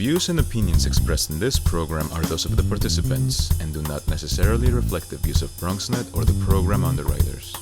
views and opinions expressed in this program are those of the participants and do not necessarily reflect the views of BronxNet or the program underwriters.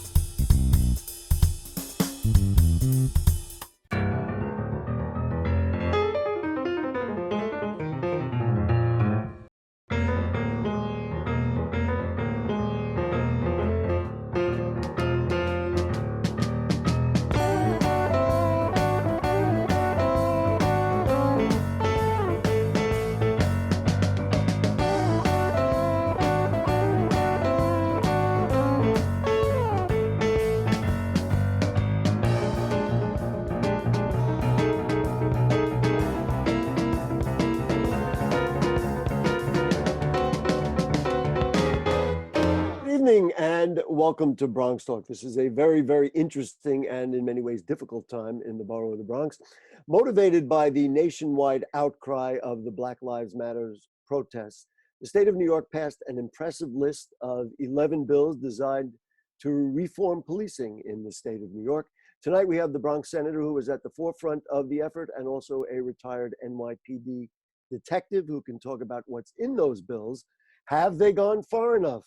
And welcome to BronxTalk. This is a very, very interesting and in many ways difficult time in the borough of the Bronx. Motivated by the nationwide outcry of the Black Lives Matter protests, the state of New York passed an impressive list of 11 bills designed to reform policing in the state of New York. Tonight we have the Bronx senator who was at the forefront of the effort and also a retired NYPD detective who can talk about what's in those bills. Have they gone far enough?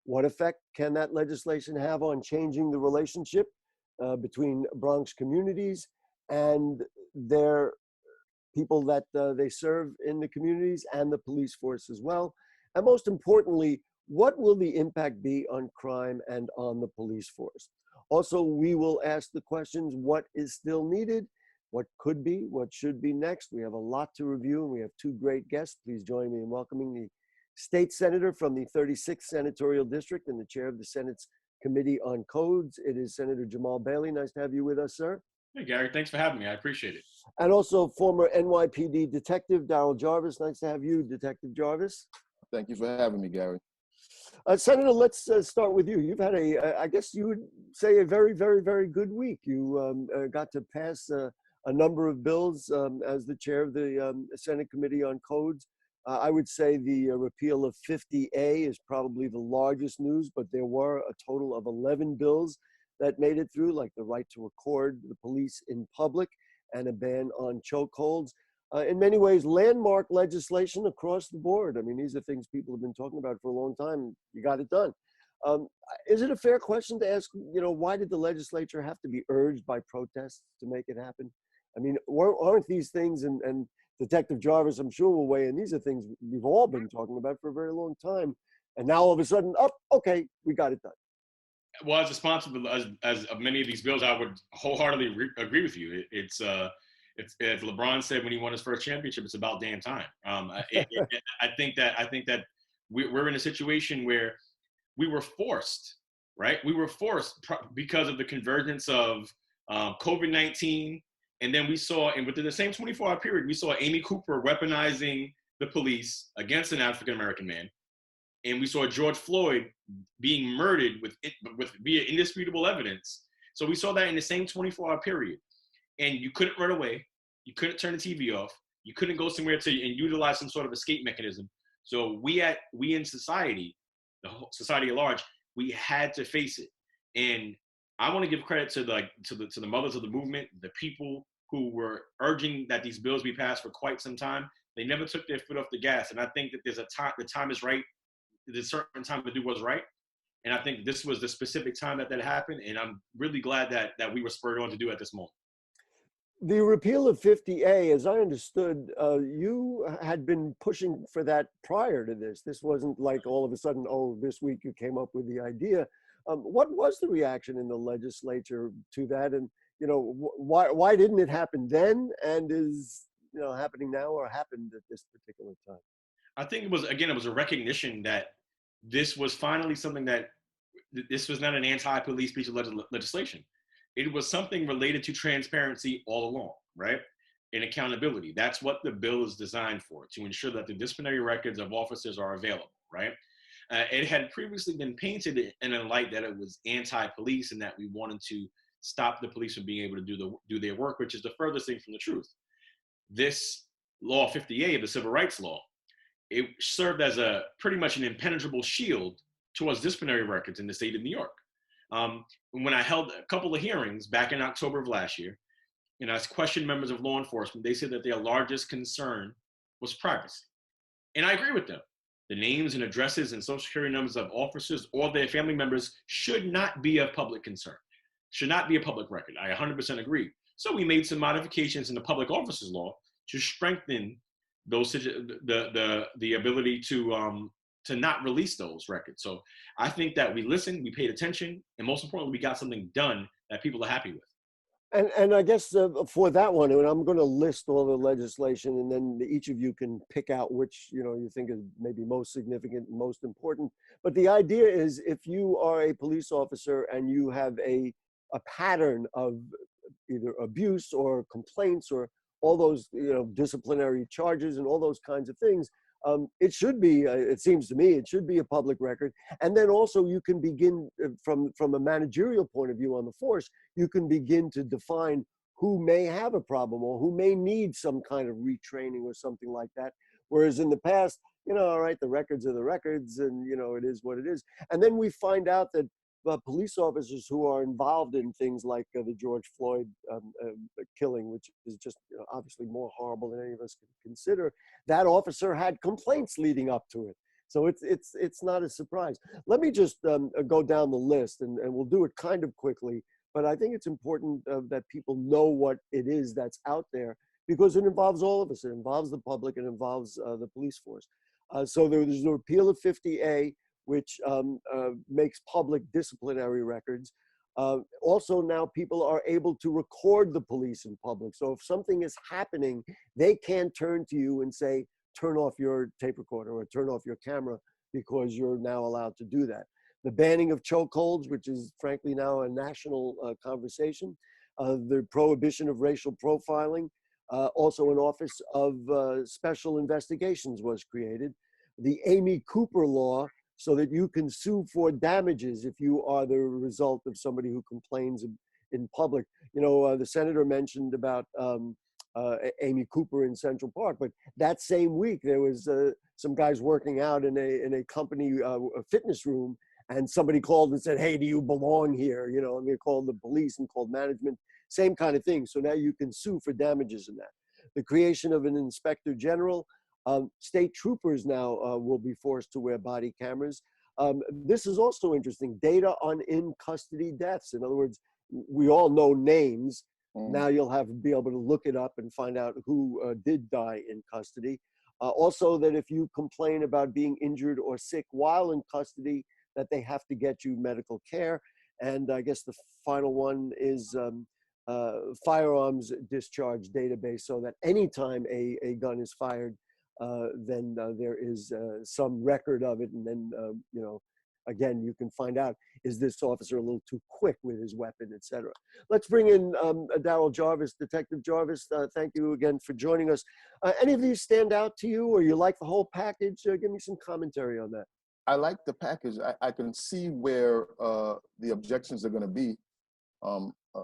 What effect can that legislation have on changing the relationship between Bronx communities and their people that they serve in the communities and the police force as well? And most importantly, what will the impact be on crime and on the police force? Also, we will ask the questions, what is still needed? What could be? What should be next? We have a lot to review and we have two great guests. Please join me in welcoming the State Senator from the 36th Senatorial District and the chair of the Senate's Committee on Codes. It is Senator Jamaal Bailey. Nice to have you with us, sir. Hey, Gary, thanks for having me. I appreciate it. And also former NYPD Detective Darryl Jarvis. Nice to have you, Detective Jarvis. Thank you for having me, Gary. Senator, let's start with you. You've had I guess you would say a very, very, very good week. You got to pass a number of bills as the chair of the Senate Committee on Codes. I would say the repeal of 50A is probably the largest news, but there were a total of 11 bills that made it through, like the right to record the police in public and a ban on chokeholds. In many ways, landmark legislation across the board. I mean, these are things people have been talking about for a long time. You got it done. Is it a fair question to ask, why did the legislature have to be urged by protests to make it happen? I mean, aren't these things, and Detective Jarvis, I'm sure will weigh in, these are things we've all been talking about for a very long time. And now all of a sudden, okay, we got it done. Well, as a sponsor as of many of these bills, I would wholeheartedly agree with you. It's as LeBron said when he won his first championship, it's about damn time. I think that we're in a situation where we were forced, right? We were forced because of the convergence of COVID-19. And then we saw, and within the same 24-hour period, we saw Amy Cooper weaponizing the police against an African-American man. And we saw George Floyd being murdered via indisputable evidence. So we saw that in the same 24-hour period. And you couldn't run away. You couldn't turn the TV off. You couldn't go somewhere and utilize some sort of escape mechanism. So we in society, the whole society at large, we had to face it. And I want to give credit to the mothers of the movement, the people who were urging that these bills be passed for quite some time. They never took their foot off the gas. And I think that there's a time, the time is right. There's a certain time to do what's right. And I think this was the specific time that happened. And I'm really glad that we were spurred on to do it at this moment. The repeal of 50A, as I understood, you had been pushing for that prior to this. This wasn't like all of a sudden, this week you came up with the idea. What was the reaction in the legislature to that? And, why didn't it happen then and is, happening now or happened at this particular time? I think it was a recognition that this was finally something that this was not an anti-police piece of legislation. It was something related to transparency all along, right? And accountability. That's what the bill is designed for, to ensure that the disciplinary records of officers are available, right? It had previously been painted in a light that it was anti-police and that we wanted to stop the police from being able to do their work, which is the furthest thing from the truth. This law 50A, the civil rights law, it served as pretty much an impenetrable shield towards disciplinary records in the state of New York. When I held a couple of hearings back in October of last year, I questioned members of law enforcement. They said that their largest concern was privacy. And I agree with them. The names and addresses and social security numbers of officers or their family members should not be of public concern, should not be a public record. I 100% agree. So we made some modifications in the public officers law to strengthen those the ability to not release those records. So I think that we listened, we paid attention, and most importantly, we got something done that people are happy with. And I guess for that one, and I'm going to list all the legislation, and then each of you can pick out which you think is maybe most significant and most important. But the idea is, if you are a police officer and you have a pattern of either abuse or complaints or all those disciplinary charges and all those kinds of things, it should be, it seems to me, it should be a public record. And then also you can begin from a managerial point of view on the force, you can begin to define who may have a problem or who may need some kind of retraining or something like that. Whereas in the past, all right, the records are the records and, it is what it is. And then we find out that police officers who are involved in things like the George Floyd killing, which is just obviously more horrible than any of us can consider, that officer had complaints leading up to it. So it's not a surprise. Let me just go down the list, and we'll do it kind of quickly, but I think it's important that people know what it is that's out there, because it involves all of us. It involves the public, it involves the police force. So there's the repeal of 50A, which makes public disciplinary records. Also now people are able to record the police in public. So if something is happening, they can turn to you and say, turn off your tape recorder or turn off your camera, because you're now allowed to do that. The banning of chokeholds, which is frankly now a national conversation. The prohibition of racial profiling. Also an Office of Special Investigations was created. The Amy Cooper law, so that you can sue for damages if you are the result of somebody who complains in public. The senator mentioned about Amy Cooper in Central Park, but that same week there was some guys working out in a company a fitness room, and somebody called and said, "Hey, do you belong here?" And they called the police and called management. Same kind of thing. So now you can sue for damages in that. The creation of an inspector general. State troopers now will be forced to wear body cameras. This is also interesting. Data on in-custody deaths. In other words, we all know names. Now you'll be able to look it up and find out who did die in custody. Also, that if you complain about being injured or sick while in custody, that they have to get you medical care. And I guess the final one is firearms discharge database, so that anytime a gun is fired, then there is some record of it, and then again you can find out, is this officer a little too quick with his weapon, etc. Let's bring in Darryl Jarvis, Detective Jarvis. Thank you again for joining us. Any of these stand out to you, or you like the whole package? Give me some commentary on that. I like the package. I can see where the objections are going to be.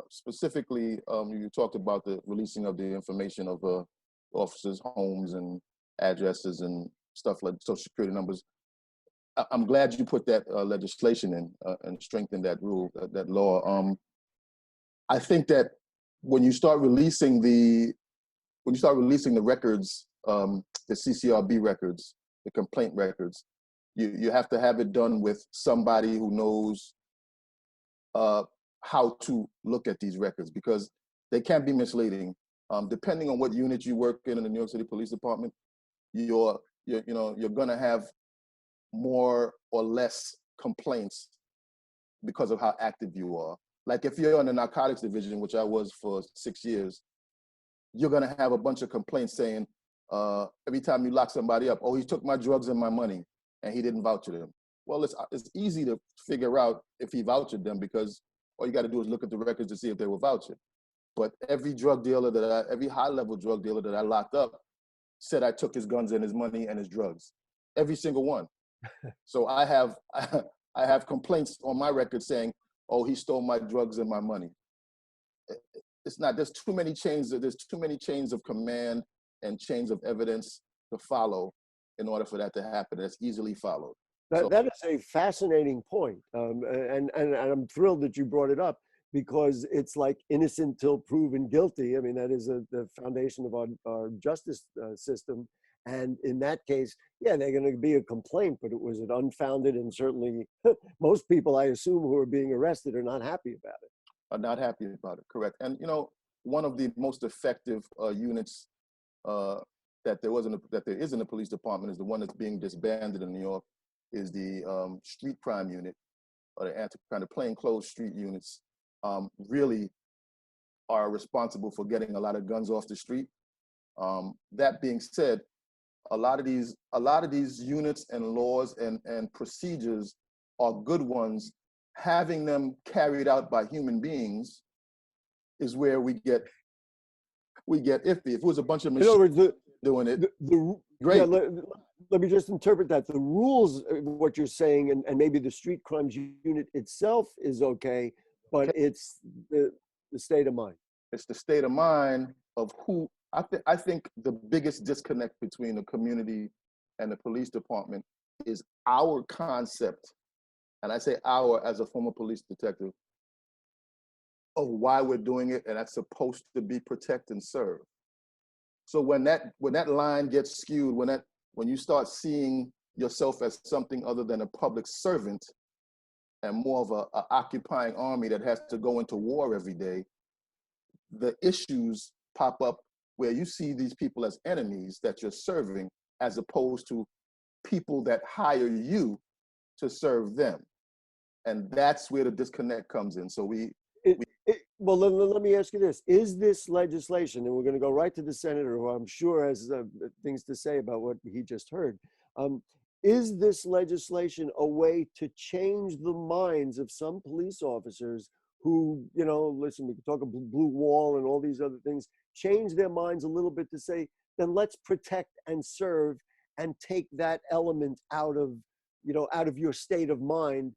Specifically, you talked about the releasing of the information of officers' homes and addresses and stuff like social security numbers. I'm glad you put that legislation in and strengthened that rule, that law. I think that when you start releasing the records, the CCRB records, the complaint records, you have to have it done with somebody who knows how to look at these records, because they can be misleading. Depending on what unit you work in the New York City Police Department, you're gonna have more or less complaints because of how active you are. Like if you're in the narcotics division, which I was for 6 years, you're gonna have a bunch of complaints saying, every time you lock somebody up, "Oh, he took my drugs and my money and he didn't voucher them." Well, it's easy to figure out if he vouchered them, because all you gotta do is look at the records to see if they were vouchered. But every every high-level drug dealer that I locked up said I took his guns and his money and his drugs. Every single one. So I have complaints on my record saying, "Oh, he stole my drugs and my money." It's not, there's too many chains of command and chains of evidence to follow in order for that to happen. That's easily followed. That is a fascinating point. And I'm thrilled that you brought it up, because it's like innocent till proven guilty. I mean, that is the foundation of our justice system. And in that case, yeah, they're going to be a complaint, but it was an unfounded, and certainly most people, I assume, who are being arrested are not happy about it. Are not happy about it, correct. And one of the most effective units that there is in the police department is the one that's being disbanded in New York, is the street crime unit, or the kind of plainclothes street units. Really are responsible for getting a lot of guns off the street. That being said, a lot of these units and laws and procedures are good ones. Having them carried out by human beings is where we get iffy. If it was a bunch of machines doing it, great. Yeah, let me just interpret that. The rules, what you're saying, and maybe the street crimes unit itself is okay, but it's the state of mind. It's the state of mind of who. I think the biggest disconnect between the community and the police department is our concept, and I say our as a former police detective, of why we're doing it, and that's supposed to be protect and serve. So when that line gets skewed, when you start seeing yourself as something other than a public servant and more of a occupying army that has to go into war every day, the issues pop up where you see these people as enemies that you're serving, as opposed to people that hire you to serve them. And that's where the disconnect comes in. So well, let me ask you this. Is this legislation, and we're going to go right to the senator, who I'm sure has things to say about what he just heard. Is this legislation a way to change the minds of some police officers who, listen, we can talk about blue wall and all these other things, change their minds a little bit to say, then let's protect and serve and take that element out of your state of mind,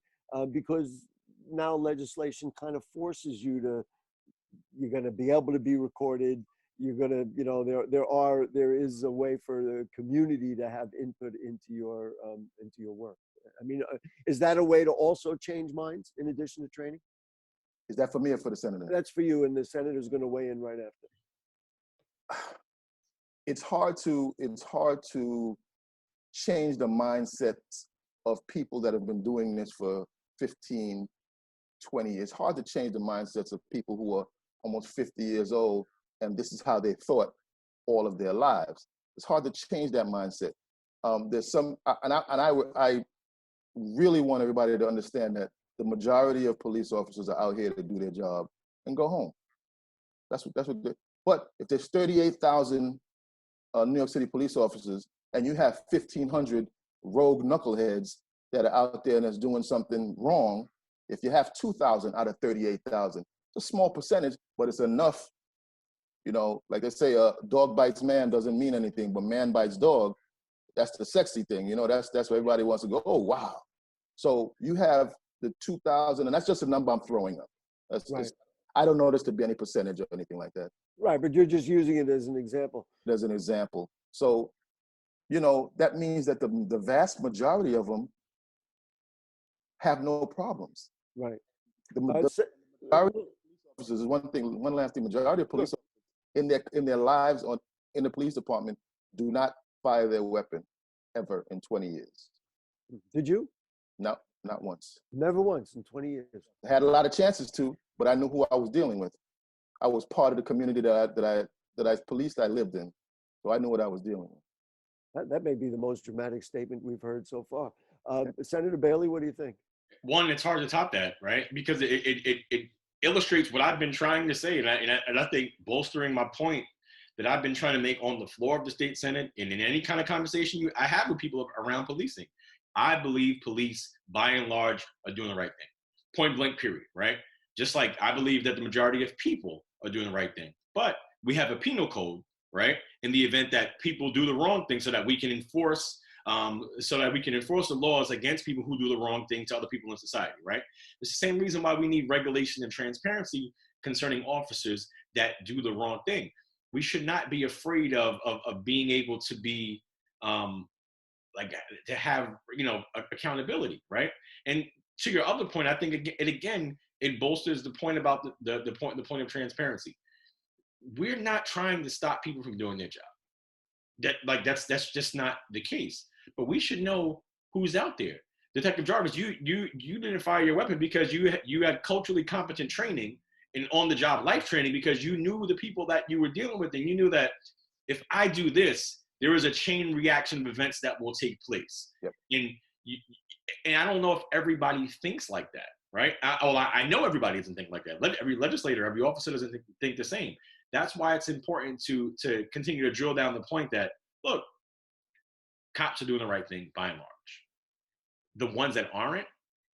because now legislation kind of forces you're going to be able to be recorded. You're going to, there is a way for the community to have input into your work. I mean, is that a way to also change minds in addition to training? Is that for me or for the senator? That's for you, and the senator's going to weigh in right after. It's hard to change the mindsets of people that have been doing this for 15, 20 years. It's hard to change the mindsets of people who are almost 50 years old, and this is how they thought all of their lives. It's hard to change that mindset. There's some, I really want everybody to understand that the majority of police officers are out here to do their job and go home. That's what. But if there's 38,000 New York City police officers, and you have 1,500 rogue knuckleheads that are out there and that's doing something wrong, if you have 2,000 out of 38,000, it's a small percentage, but it's enough. Like they say, dog bites man doesn't mean anything, but man bites dog. That's the sexy thing. That's what everybody wants to go, oh, wow. So you have the 2,000, and that's just a number I'm throwing up. Right. I don't know this to be any percentage or anything like that. Right, but you're just using it as an example. As an example. So, that means that the vast majority of them have no problems. Right. The majority of police officers is one last thing, majority of police officers in their lives in the police department do not fire their weapon ever in 20 years. Did you? No, not once. Never once in 20 years. I had a lot of chances to, but I knew who I was dealing with. I was part of the community that I policed, I lived in. So I knew what I was dealing with. That may be the most dramatic statement we've heard so far. Senator Bailey, what do you think? One, it's hard to top that, right? Because it illustrates what I've been trying to say, and I think bolstering my point that I've been trying to make on the floor of the state Senate and in any kind of conversation I have with people around policing. I believe police, by and large, are doing the right thing. Point blank, period, right? Just like I believe that the majority of people are doing the right thing. But we have a penal code, right? In the event that people do the wrong thing, so that we can enforce the laws against people who do the wrong thing to other people in society, right? It's the same reason why we need regulation and transparency concerning officers that do the wrong thing. We should not be afraid of being able to be to have accountability, right? And to your other point, I think it bolsters the point about the point of transparency. We're not trying to stop people from doing their job. that's just not the case. But we should know who's out there. Detective Jarvis, you didn't fire your weapon because you had culturally competent training and on the job life training, because you knew the people that you were dealing with, and you knew that if I do this, there is a chain reaction of events that will take place. Yep. And I don't know if everybody thinks like that, right? I know everybody doesn't think like that. Every legislator, every officer doesn't think the same. That's why it's important to continue to drill down the point that, look, cops are doing the right thing by and large. The ones that aren't,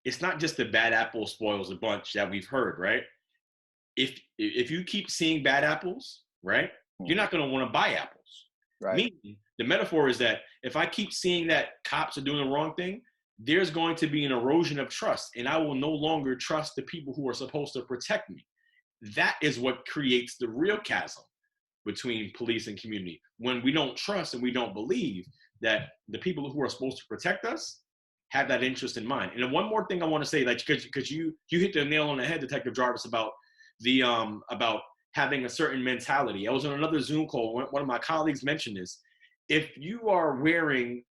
it's not just the bad apple spoils the bunch that we've heard, right? If you keep seeing bad apples, right, you're not going to want to buy apples. Right. Meaning, the metaphor is that if I keep seeing that cops are doing the wrong thing, there's going to be an erosion of trust, and I will no longer trust the people who are supposed to protect me. That is what creates the real chasm between police and community. When we don't trust and we don't believe that the people who are supposed to protect us have that interest in mind. And then one more thing I want to say, like, because you hit the nail on the head, Detective Jarvis, about the about having a certain mentality. I was on another Zoom call. One of my colleagues mentioned this. If you are wearing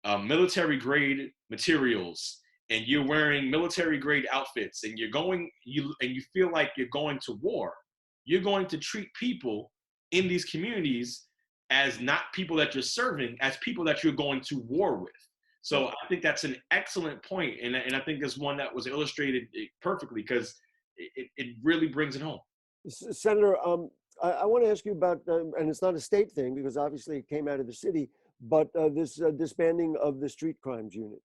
military grade materials and you're wearing military grade outfits and you feel like you're going to war, you're going to treat people in these communities as not people that you're serving, as people that you're going to war with. So I think that's an excellent point, and I think it's one that was illustrated perfectly, because it really brings it home. Senator, I want to ask you about, and it's not a state thing because obviously it came out of the city, but this disbanding of the street crimes unit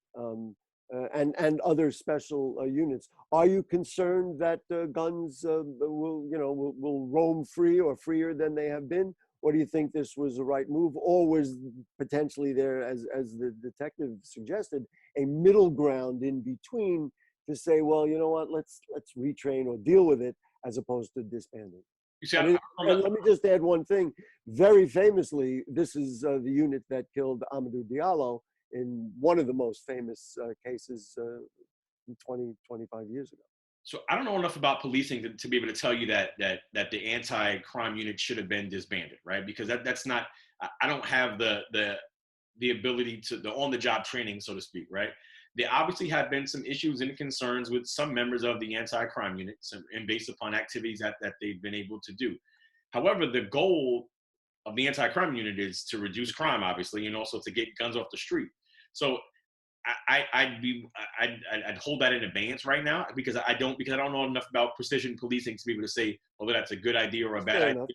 and other special units. Are you concerned that guns will roam free or freer than they have been? Or do you think this was the right move, or was potentially there, as the detective suggested, a middle ground in between to say, well, you know what, let's retrain or deal with it as opposed to disbanding? And let me just add one thing. Very famously, this is the unit that killed Amadou Diallo in one of the most famous cases 20, 25 years ago. So I don't know enough about policing to be able to tell you that the anti-crime unit should have been disbanded, right? Because that's not, I don't have the ability to, the on-the-job training, so to speak, right? There obviously have been some issues and concerns with some members of the anti-crime unit, and based upon activities that they've been able to do. However, the goal of the anti-crime unit is to reduce crime, obviously, and also to get guns off the street. So I'd hold that in abeyance right now, because I don't know enough about precision policing to be able to say whether that's a good idea or a bad idea.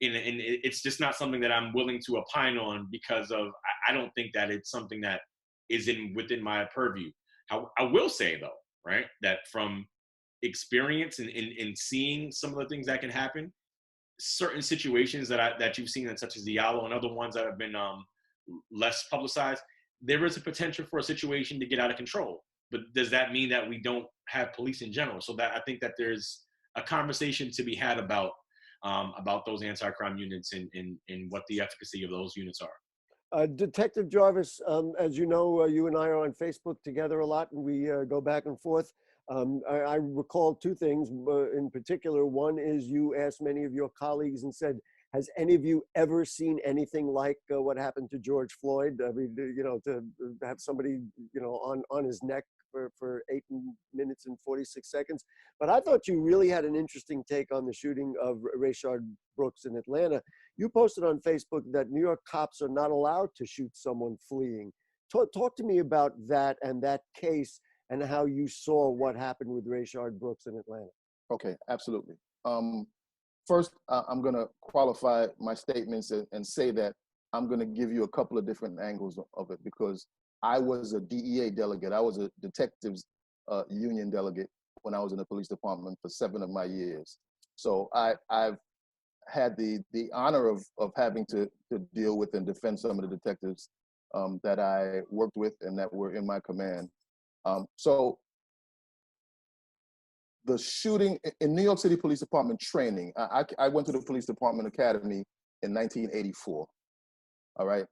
And it's just not something that I'm willing to opine on, because of I don't think that it's something that is within my purview. I will say though, right, that from experience and seeing some of the things that can happen, certain situations that you've seen, such as Diallo and other ones that have been less publicized, there is a potential for a situation to get out of control. But does that mean that we don't have police in general? So that I think that there's a conversation to be had about those anti-crime units and what the efficacy of those units are. Detective Jarvis, as you know, you and I are on Facebook together a lot, and we go back and forth. I recall two things in particular. One is you asked many of your colleagues and said, has any of you ever seen anything like what happened to George Floyd? I mean, to have somebody, on his neck for 8 minutes and 46 seconds. But I thought you really had an interesting take on the shooting of Rayshard Brooks in Atlanta. You posted on Facebook that New York cops are not allowed to shoot someone fleeing. Talk to me about that and that case and how you saw what happened with Rayshard Brooks in Atlanta. Okay, absolutely. First, I'm going to qualify my statements and say that I'm going to give you a couple of different angles of it, because I was a DEA delegate. I was a detectives union delegate when I was in the police department for 7 of my years. So I've had the honor of having to deal with and defend some of the detectives that I worked with and that were in my command. So the shooting in New York City Police Department training, I went to the Police Department Academy in 1984, all right?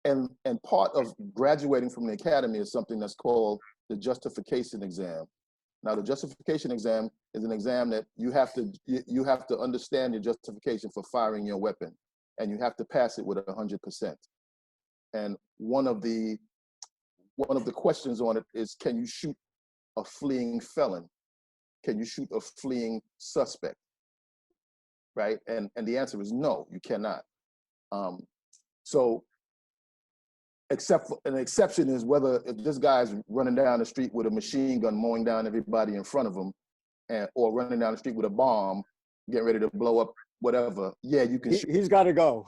And part of graduating from the academy is something that's called the Justification Exam. Now, the Justification Exam is an exam that you have to understand your justification for firing your weapon. and you have to pass it with 100%. And one of the questions on it is, can you shoot a fleeing felon? Can you shoot a fleeing suspect? Right? And the answer is no, you cannot. So except for, an exception is whether if this guy's running down the street with a machine gun mowing down everybody in front of him, or running down the street with a bomb, getting ready to blow up whatever, yeah, you can shoot. He's got to go.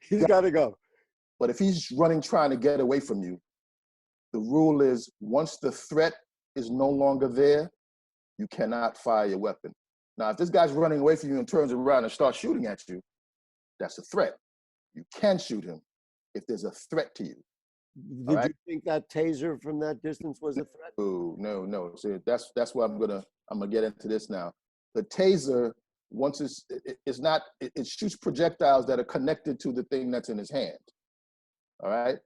He's got to go. But if he's running trying to get away from you, the rule is once the threat is no longer there, you cannot fire your weapon. Now, if this guy's running away from you and turns around and starts shooting at you, that's a threat. You can shoot him if there's a threat to you. Did you think that taser from that distance was a threat? No. So that's why I'm gonna get into this now. The taser, once it shoots projectiles that are connected to the thing that's in his hand. All right,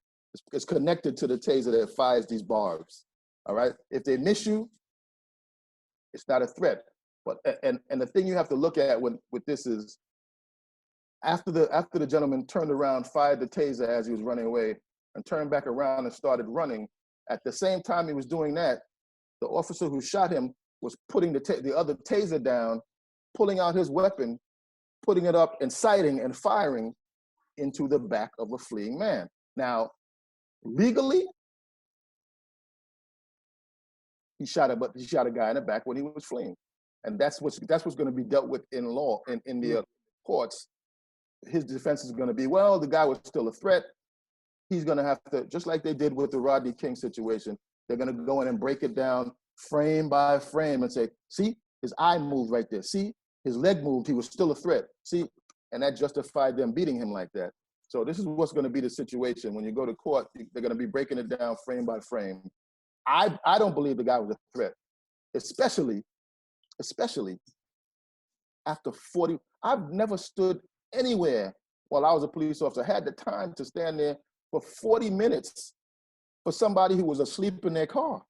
it's connected to the taser that fires these barbs. All right, if they miss you, it's not a threat. But and the thing you have to look at with this is after the gentleman turned around, fired the taser as he was running away, and turned back around and started running. At the same time he was doing that, the officer who shot him was putting the other taser down, pulling out his weapon, putting it up and sighting and firing into the back of a fleeing man. Now, legally, he shot a guy in the back when he was fleeing. And that's what's going to be dealt with in law, in the courts. His defense is going to be, well, the guy was still a threat. He's going to have to, just like they did with the Rodney King situation, they're going to go in and break it down frame by frame and say, see, his eye moved right there. See, his leg moved. He was still a threat. See, and that justified them beating him like that. So this is what's going to be the situation. When you go to court, they're going to be breaking it down frame by frame. I don't believe the guy was a threat, especially after 40. I've never stood anywhere while I was a police officer. I had the time to stand there for 40 minutes for somebody who was asleep in their car.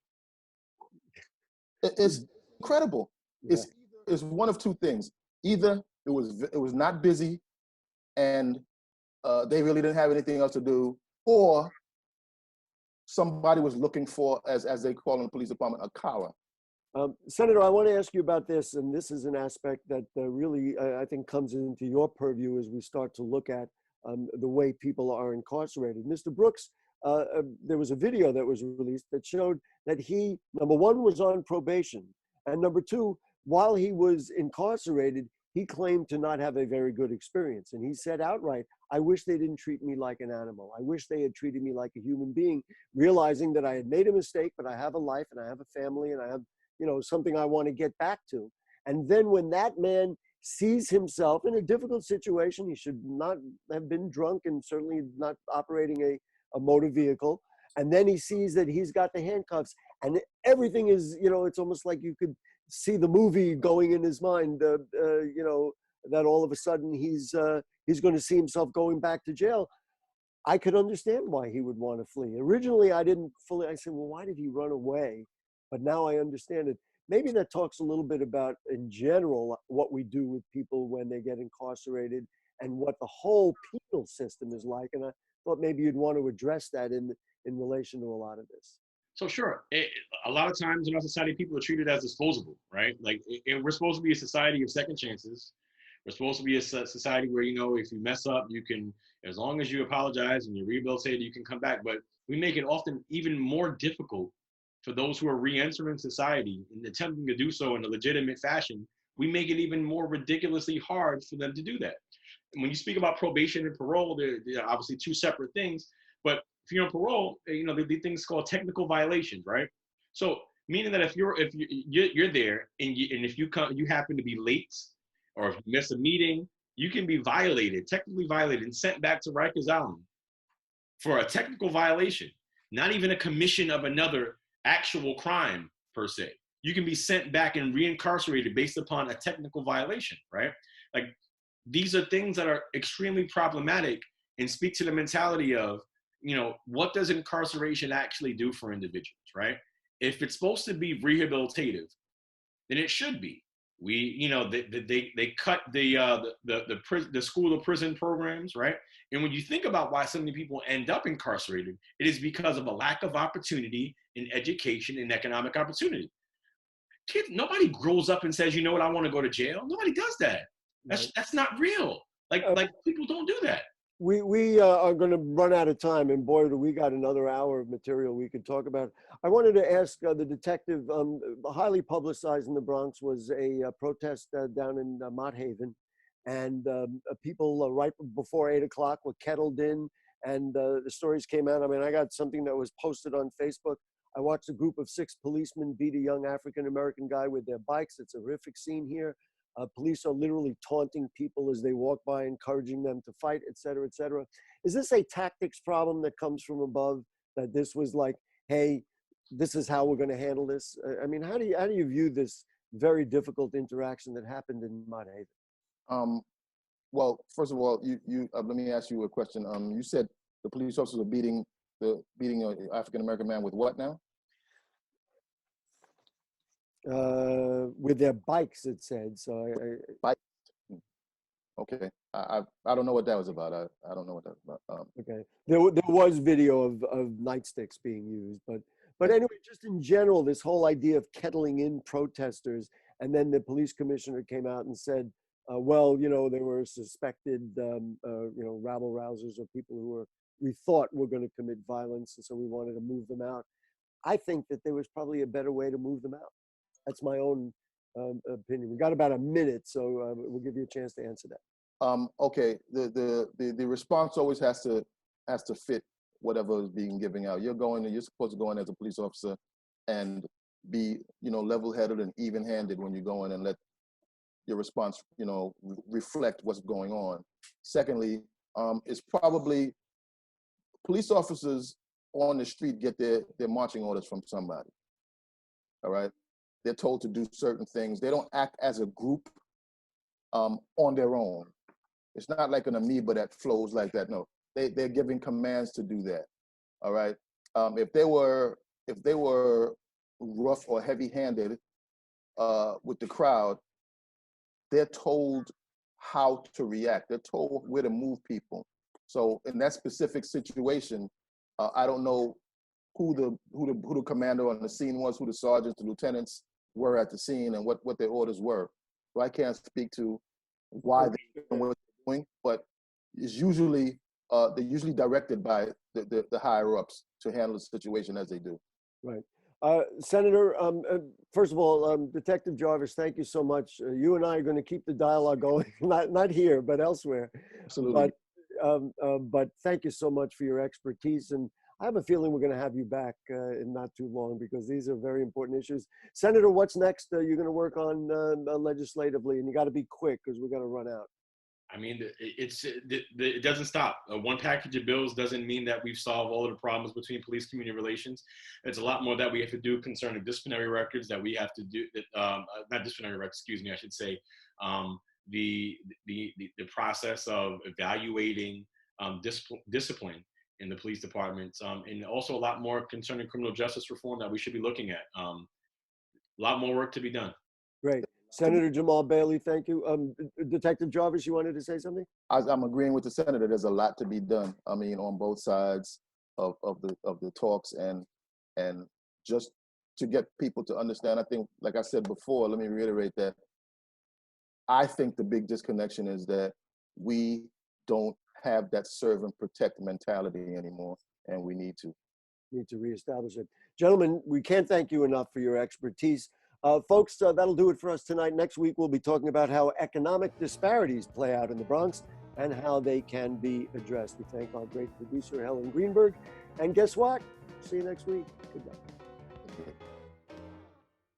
It's incredible. Yeah. It's one of two things. Either it was not busy and they really didn't have anything else to do, or somebody was looking for, as they call in the police department, a collar. Senator, I want to ask you about this, and this is an aspect that really, I think, comes into your purview as we start to look at the way people are incarcerated. Mr. Brooks, there was a video that was released that showed that he, number one, was on probation, and number two, while he was incarcerated, he claimed to not have a very good experience. And he said outright, I wish they didn't treat me like an animal. I wish they had treated me like a human being, realizing that I had made a mistake, but I have a life and I have a family and I have, something I want to get back to. And then when that man sees himself in a difficult situation, he should not have been drunk and certainly not operating a motor vehicle. And then he sees that he's got the handcuffs and everything is, it's almost like you could see the movie going in his mind, that all of a sudden he's going to see himself going back to jail. I could understand why he would want to flee. Originally, I said, well, why did he run away? But now I understand it. Maybe that talks a little bit about, in general, what we do with people when they get incarcerated and what the whole penal system is like. And I thought maybe you'd want to address that in relation to a lot of this. So sure, a lot of times in our society, people are treated as disposable, right? Like we're supposed to be a society of second chances. We're supposed to be a society where, if you mess up, you can, as long as you apologize and you rehabilitate, you can come back. But we make it often even more difficult for those who are re-entering society and attempting to do so in a legitimate fashion. We make it even more ridiculously hard for them to do that. And when you speak about probation and parole, they're obviously two separate things. But if you're on parole, the things called technical violations, right? So meaning that if you're there and if you happen to be late, or if you miss a meeting, you can be technically violated, and sent back to Rikers Island for a technical violation, not even a commission of another actual crime per se. You can be sent back and reincarcerated based upon a technical violation, right? Like, these are things that are extremely problematic and speak to the mentality of, what does incarceration actually do for individuals, right? If it's supposed to be rehabilitative, then it should be. They cut the school to prison programs, right? And when you think about why so many people end up incarcerated, it is because of a lack of opportunity in education and economic opportunity. Kids, nobody grows up and says, you know what, I want to go to jail. Nobody does that. That's not real. Like people don't do that. We are going to run out of time, and boy, do we got another hour of material we could talk about. I wanted to ask the detective, highly publicized in the Bronx was a protest down in Mott Haven, and people right before 8 o'clock were kettled in, and the stories came out. I mean, I got something that was posted on Facebook. I watched a group of 6 policemen beat a young African-American guy with their bikes. It's a horrific scene here. Police are literally taunting people as they walk by, encouraging them to fight, et cetera, et cetera. Is this a tactics problem that comes from above, that this was like, hey, this is how we're going to handle this? I mean, how do you view this very difficult interaction that happened in Mott Haven? Well, first of all, you let me ask you a question. You said the police officers are beating an African-American man with what now? With their bikes, it said. So Bikes. Okay, I don't know what that was about. I don't know what that was about. Okay, there was video of nightsticks being used, but anyway, just in general, this whole idea of kettling in protesters, and then the police commissioner came out and said, well, you know, they were suspected, rabble rousers or people who we thought were going to commit violence, and so we wanted to move them out. I think that there was probably a better way to move them out. That's my own opinion. We got about a minute, so we'll give you a chance to answer that. Okay, the response always has to fit whatever is being given out. You're supposed to go in as a police officer and be, level-headed and even-handed when you go in, and let your response, reflect what's going on. Secondly, it's probably police officers on the street get their marching orders from somebody. All right. They're told to do certain things. They don't act as a group on their own. It's not like an amoeba that flows like that. No, they're giving commands to do that. All right. If they were rough or heavy-handed with the crowd, they're told how to react. They're told where to move people. So in that specific situation, I don't know who the commander on the scene was, who the sergeants, the lieutenants were at the scene, and what their orders were. So I can't speak to why they're doing what they're doing, but it's usually they're usually directed by the higher ups to handle the situation as they do. Right. Senator, first of all, Detective Jarvis, thank you so much. You and I are going to keep the dialogue going, not here, but elsewhere. Absolutely. But thank you so much for your expertise. And I have a feeling we're going to have you back in not too long, because these are very important issues. Senator, what's next? You're going to work on legislatively, and you got to be quick because we're going to run out. I mean, it doesn't stop. One package of bills doesn't mean that we've solved all of the problems between police-community relations. It's a lot more that we have to do concerning disciplinary records that we have to do. Not disciplinary records, excuse me, I should say. The process of evaluating discipline in the police departments, and also a lot more concerning criminal justice reform that we should be looking at. A lot more work to be done. Great. Senator Jamaal Bailey, thank you. Detective Jarvis, you wanted to say something? I'm agreeing with the senator. There's a lot to be done. I mean, on both sides of the talks, and just to get people to understand. I think, like I said before, let me reiterate that I think the big disconnection is that we don't have that serve and protect mentality anymore, and we need to reestablish it. Gentlemen, we can't thank you enough for your expertise. Folks, that'll do it for us tonight. Next week, we'll be talking about how economic disparities play out in the Bronx and how they can be addressed. We thank our great producer, Helen Greenberg. And guess what? See you next week. Good night.